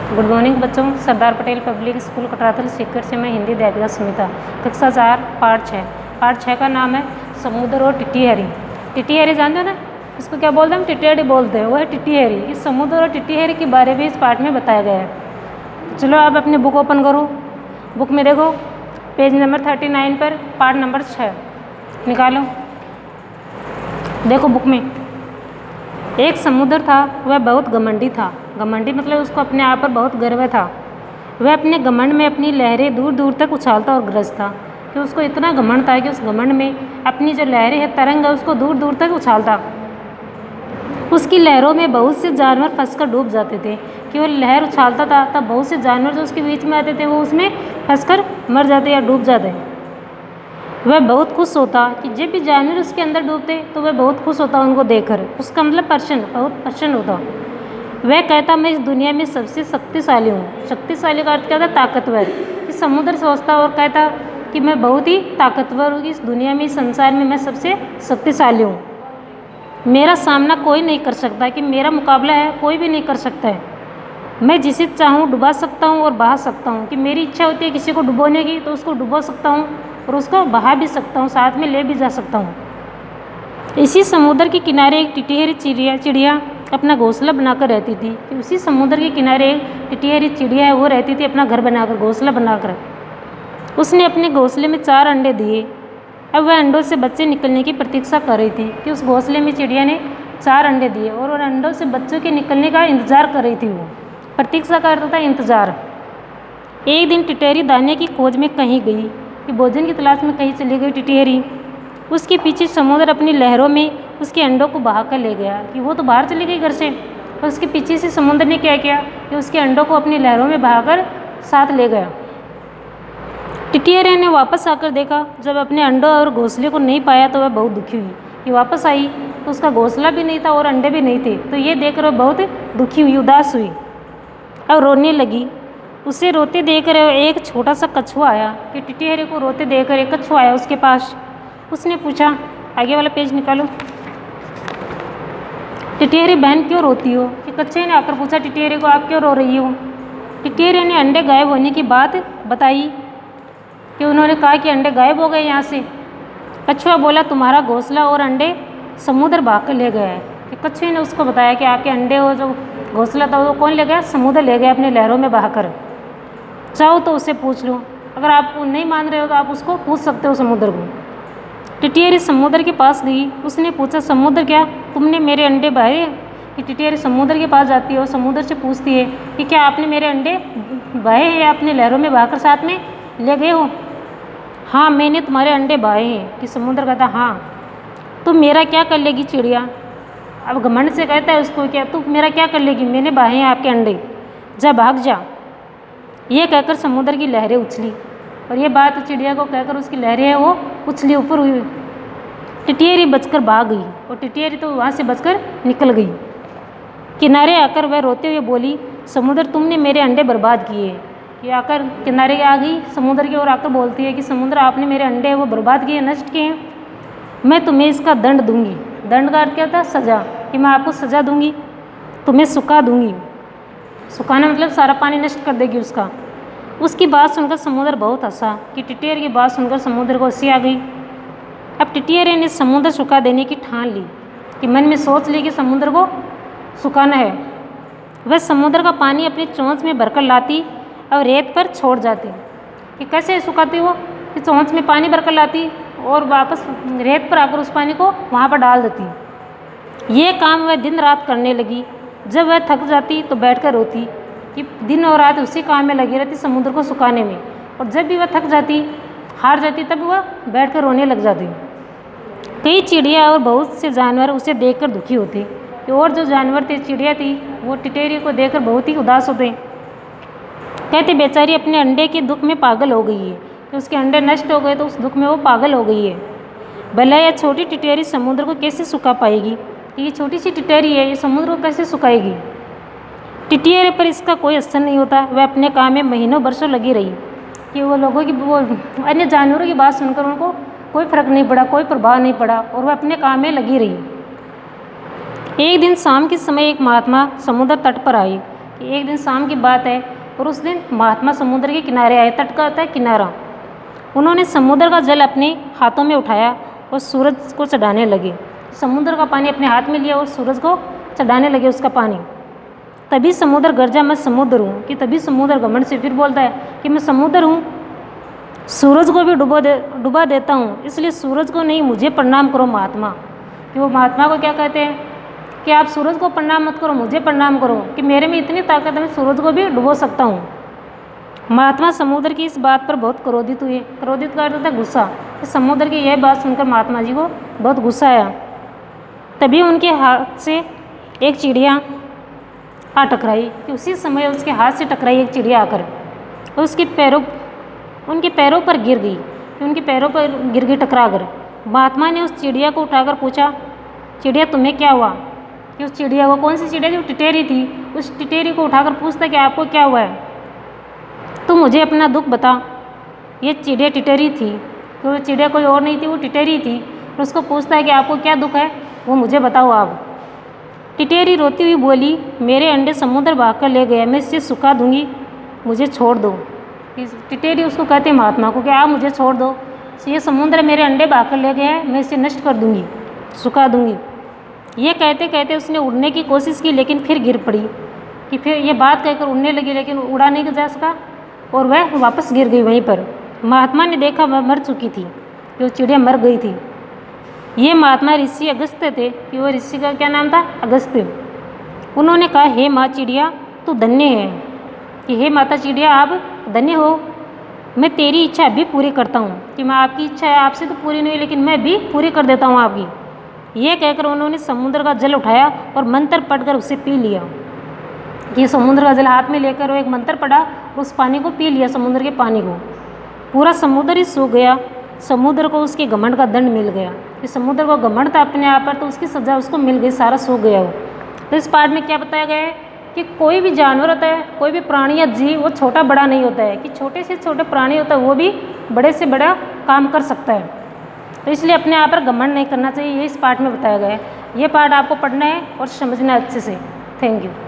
Good morning बच्चों। Sardar Patel public school Katrathal Sikar से मैं हिंदी अध्यापिका सुमिता, कक्षा 4 पाठ 6 का नाम है समुद्र और टिटीहरी। टिटीहरी जानते हो ना, इसको क्या बोलते हैं? हम टिटेहरी बोलते हैं, वो है टिटीहरी। इस समुद्र और टिटीहरी के बारे में इस पाठ में बताया गया है। चलो आप अपनी बुक ओपन करो, बुक में देखो पेज नंबर 39 पर पाठ नंबर 6 निकालो। देखो बुक में, एक समुद्र था, वह बहुत घमंडी था। घमंडी मतलब उसको अपने आप पर बहुत गर्व था। वह अपने घमंड में अपनी लहरें दूर दूर तक उछालता और ग्रस्त था कि उसको इतना घमंड था कि उस घमंड में अपनी जो लहरें है, तरंग है, उसको दूर दूर तक उछालता। उसकी लहरों में बहुत से जानवर फंसकर डूब जाते थे कि वो लहर उछालता था, तब बहुत से जानवर जो उसके बीच में आते थे वो उसमें फंसकर मर जाते या डूब जाते। वह बहुत खुश होता कि जब भी जानवर उसके अंदर डूबते तो वह बहुत खुश होता उनको देखकर। उसका मतलब बहुत प्रसन्न होता। वह कहता मैं इस दुनिया में सबसे शक्तिशाली हूँ। शक्तिशाली का अर्थ क्या था? ताकतवर। इस समुद्र सोचता और कहता कि मैं बहुत ही ताकतवर हूँ, इस दुनिया में, इस संसार में मैं सबसे शक्तिशाली हूँ। मेरा सामना कोई नहीं कर सकता, कि मेरा मुकाबला है कोई भी नहीं कर सकता है। मैं जिसे चाहूँ डुबा सकता हूँ और बहा सकता हूँ, कि मेरी इच्छा होती है किसी को डुबोने की तो उसको डुबो सकता हूँ और उसको बहा भी सकता हूँ, साथ में ले भी जा सकता हूँ। इसी समुद्र के किनारे एक टिटीहरी चिड़िया अपना घोंसला बनाकर रहती थी। कि उसी समुद्र के किनारे एक टिटीहरी चिड़िया है, वो रहती थी अपना घर बनाकर, घोंसला बनाकर। उसने अपने घोंसले में 4 अंडे दिए। अब वह अंडों से बच्चे निकलने की प्रतीक्षा कर रही थी। कि उस घोंसले में चिड़िया ने 4 अंडे दिए और उन अंडों से बच्चों के निकलने का इंतजार कर रही थी। वो प्रतीक्षा का अर्थ था इंतजार। एक दिन टिटेहरी दाने की खोज में कहीं गई, कि भोजन की तलाश में कहीं चली गई टिटेहरी। उसके पीछे समुद्र अपनी लहरों में उसके अंडों को बहा कर ले गया। कि वो तो बाहर चली गई घर से, और उसके पीछे से समुद्र ने क्या किया कि उसके अंडों को अपनी लहरों में बहाकर साथ ले गया। टिटीहरी ने वापस आकर देखा, जब अपने अंडों और घोंसले को नहीं पाया तो वह बहुत दुखी हुई। कि वापस आई तो उसका घोंसला भी नहीं था और अंडे भी नहीं थे। तो ये देखकर वह बहुत दुखी हुई, उदास हुई और रोने लगी। उसे रोते देखकर एक छोटा सा कछुआ आया। कि टिटीहरी को रोते देखकर एक कछुआ आया उसके पास। उसने पूछा, आगे वाला पेज निकालो, टिटीहरी बहन क्यों रोती हो? कि कछुए ने आकर पूछा टिटीहरी को, आप क्यों रो रही हो? टिटीहरी ने अंडे गायब होने की बात बताई। कि उन्होंने कहा कि अंडे गायब हो गए यहाँ से। कछुआ बोला, तुम्हारा घोंसला और अंडे समुद्र बहा कर ले गया है। कि कछुए ने उसको बताया कि आपके अंडे और जो घोंसला था वो कौन ले गया? समुद्र ले गया अपने लहरों में बहाकर। चाहो तो उससे पूछ लो, अगर आप नहीं मान रहे हो तो आप उसको पूछ सकते हो समुद्र को। टिटीहरी समुद्र के पास गई। उसने पूछा, समुद्र क्या तुमने मेरे अंडे बहाए? कि टिटीहरी समुद्र के पास जाती है और समुद्र से पूछती है कि क्या आपने मेरे अंडे बहाए हैं या अपने लहरों में बहाकर साथ में ले गए हो? हाँ, मैंने तुम्हारे अंडे बहाए हैं। कि समुद्र कहता, हाँ तुम मेरा क्या कर लेगी चिड़िया? अब घमंड से कहता है उसको, क्या तुम मेरा क्या कर लेगी? मैंने बहाए हैं आपके अंडे, जा भाग जा। ये कहकर समुद्र की लहरें उछली, और ये बात चिड़िया को कहकर उसकी लहरें हैं वो उछली, ऊपर हुई। टिटीहरी बचकर भाग गई और टिटीहरी तो वहाँ से बचकर निकल गई। किनारे आकर वह रोते हुए बोली, समुद्र तुमने मेरे अंडे बर्बाद किए। कि आकर किनारे आ गई, समुद्र की ओर आकर बोलती है कि समुद्र आपने मेरे अंडे वो बर्बाद किए, नष्ट किए हैं। मैं तुम्हें इसका दंड दूंगी। दंड का अर्थ क्या था? सजा। कि मैं आपको सजा दूंगी, तुम्हें सुखा दूंगी। सुखाना मतलब सारा पानी नष्ट कर देगी उसका। उसकी बात सुनकर समुद्र बहुत हंसा। कि टिटीहरी की बात सुनकर समुद्र को हंसी आ गई। अब टिटीहरी ने समुद्र सुखा देने की ठान ली। कि मन में सोच ली कि समुद्र को सुखाना है। वह समुद्र का पानी अपनी चोंच में भरकर लाती और रेत पर छोड़ जाती। कि कैसे सुखाती वो? कि चोंच में पानी भरकर लाती और वापस रेत पर आकर उस पानी को वहाँ पर डाल देती। ये काम वह दिन रात करने लगी। जब वह थक जाती तो बैठकर रोती। कि दिन और रात उसी काम में लगी रहती, समुद्र को सुखाने में। और जब भी वह थक जाती, हार जाती, तब वह बैठकर रोने लग जाती। कई चिड़िया और बहुत से जानवर उसे देखकर दुखी होते। और जो जानवर थे, चिड़िया थी, वो टिटीहरी को देखकर बहुत ही उदास होते। कहते बेचारी अपने अंडे के दुख में पागल हो गई है। कि उसके अंडे नष्ट हो गए तो उस दुख में वो पागल हो गई है। भला यह छोटी टिटीहरी समुद्र को कैसे सुखा पाएगी? कि ये छोटी सी टिटीहरी है, ये समुद्र को कैसे सुखाएगी? टिटीहरी पर इसका कोई असर नहीं होता। वह अपने काम में महीनों बरसों लगी रही। कि वो लोगों की, वो अन्य जानवरों की बात सुनकर उनको कोई फर्क नहीं पड़ा, कोई प्रभाव नहीं पड़ा, और वह अपने काम में लगी रही। एक दिन शाम के समय एक महात्मा समुद्र तट पर आए। कि एक दिन शाम की बात है और उस दिन महात्मा समुद्र के किनारे आए। तट का होता है किनारा। उन्होंने समुद्र का जल अपने हाथों में उठाया और सूरज को चढ़ाने लगे। समुद्र का पानी अपने हाथ में लिया और सूरज को चढ़ाने लगे उसका पानी। तभी समुद्र गरजा, मैं समुद्र हूँ। कि तभी समुद्र घमंड से फिर बोलता है कि मैं समुद्र हूँ, सूरज को भी डुबा देता हूँ, इसलिए सूरज को नहीं मुझे प्रणाम करो महात्मा। कि वो महात्मा को क्या कहते हैं कि आप सूरज को प्रणाम मत करो, मुझे प्रणाम करो, कि मेरे में इतनी ताकत है मैं सूरज को भी डुबो सकता हूँ। महात्मा समुद्र की इस बात पर बहुत क्रोधित हुए। क्रोधित का अर्थ होता है गुस्सा। कि समुद्र की यह बात सुनकर महात्मा जी को बहुत गुस्सा आया। तभी उनके हाथ से एक चिड़िया आ टकराई। कि उसी समय उसके हाथ से टकराई एक चिड़िया आकर और उनके पैरों पर गिर गई। कि उनके पैरों पर गिर गई टकरा कर। महात्मा ने उस चिड़िया को उठाकर पूछा, चिड़िया तुम्हें क्या हुआ? कि उस चिड़िया को, कौन सी चिड़िया जो टिटेरी थी, उस टिटेरी को उठाकर पूछता कि आपको क्या हुआ है, तो मुझे अपना दुख बता। ये चिड़िया टिटेरी थी, तो वो चिड़िया कोई और नहीं थी, वो टिटेरी थी। और उसको पूछता है कि आपको क्या दुख है, वो मुझे बताओ आप। टिटेरी रोती हुई बोली, मेरे अंडे समुद्र बहा कर ले गया, मैं इसे सुखा दूंगी, मुझे छोड़ दो। टिटेरी उसको कहते हैं महात्मा को कि आप मुझे छोड़ दो, ये समुद्र मेरे अंडे बहा कर ले गया है, मैं इसे नष्ट कर दूंगी, सुखा दूंगी। ये कहते कहते उसने उड़ने की कोशिश की, लेकिन फिर गिर पड़ी। कि फिर ये बात कहकर उड़ने लगी, लेकिन उड़ा नहीं जा सका और वह वापस गिर गई वहीं पर। महात्मा ने देखा वह मर चुकी थी, जो चिड़िया मर गई थी। ये महात्मा ऋषि अगस्त्य थे। कि वो ऋषि का क्या नाम था? अगस्त्य। उन्होंने कहा, हे माँ चिड़िया तू धन्य है। कि हे माता चिड़िया आप धन्य हो, मैं तेरी इच्छा अभी पूरी करता हूँ। कि मैं आपकी इच्छा है आपसे तो पूरी नहीं हुई, लेकिन मैं भी पूरी कर देता हूँ आपकी। ये कहकर उन्होंने समुद्र का जल उठाया और मंत्र पढ़कर उसे पी लिया। ये समुद्र का जल हाथ में लेकर वो एक मंत्र पढ़ा, उस पानी को पी लिया, समुद्र के पानी को। पूरा समुद्र ही सूख गया। समुद्र को उसके घमंड का दंड मिल गया। कि समुद्र को घमंड था अपने आप पर, तो उसकी सजा उसको मिल गई, सारा सूख गया वो। तो इस पाठ में क्या बताया गया है कि कोई भी जानवर होता है, कोई भी प्राणी या जीव, वो छोटा बड़ा नहीं होता है। कि छोटे से छोटे प्राणी होता है वो भी बड़े से बड़ा काम कर सकता है। तो इसलिए अपने आप पर घमंड नहीं करना चाहिए, ये इस पाठ में बताया गया है। ये पाठ आपको पढ़ना है और समझना है अच्छे से। Thank you.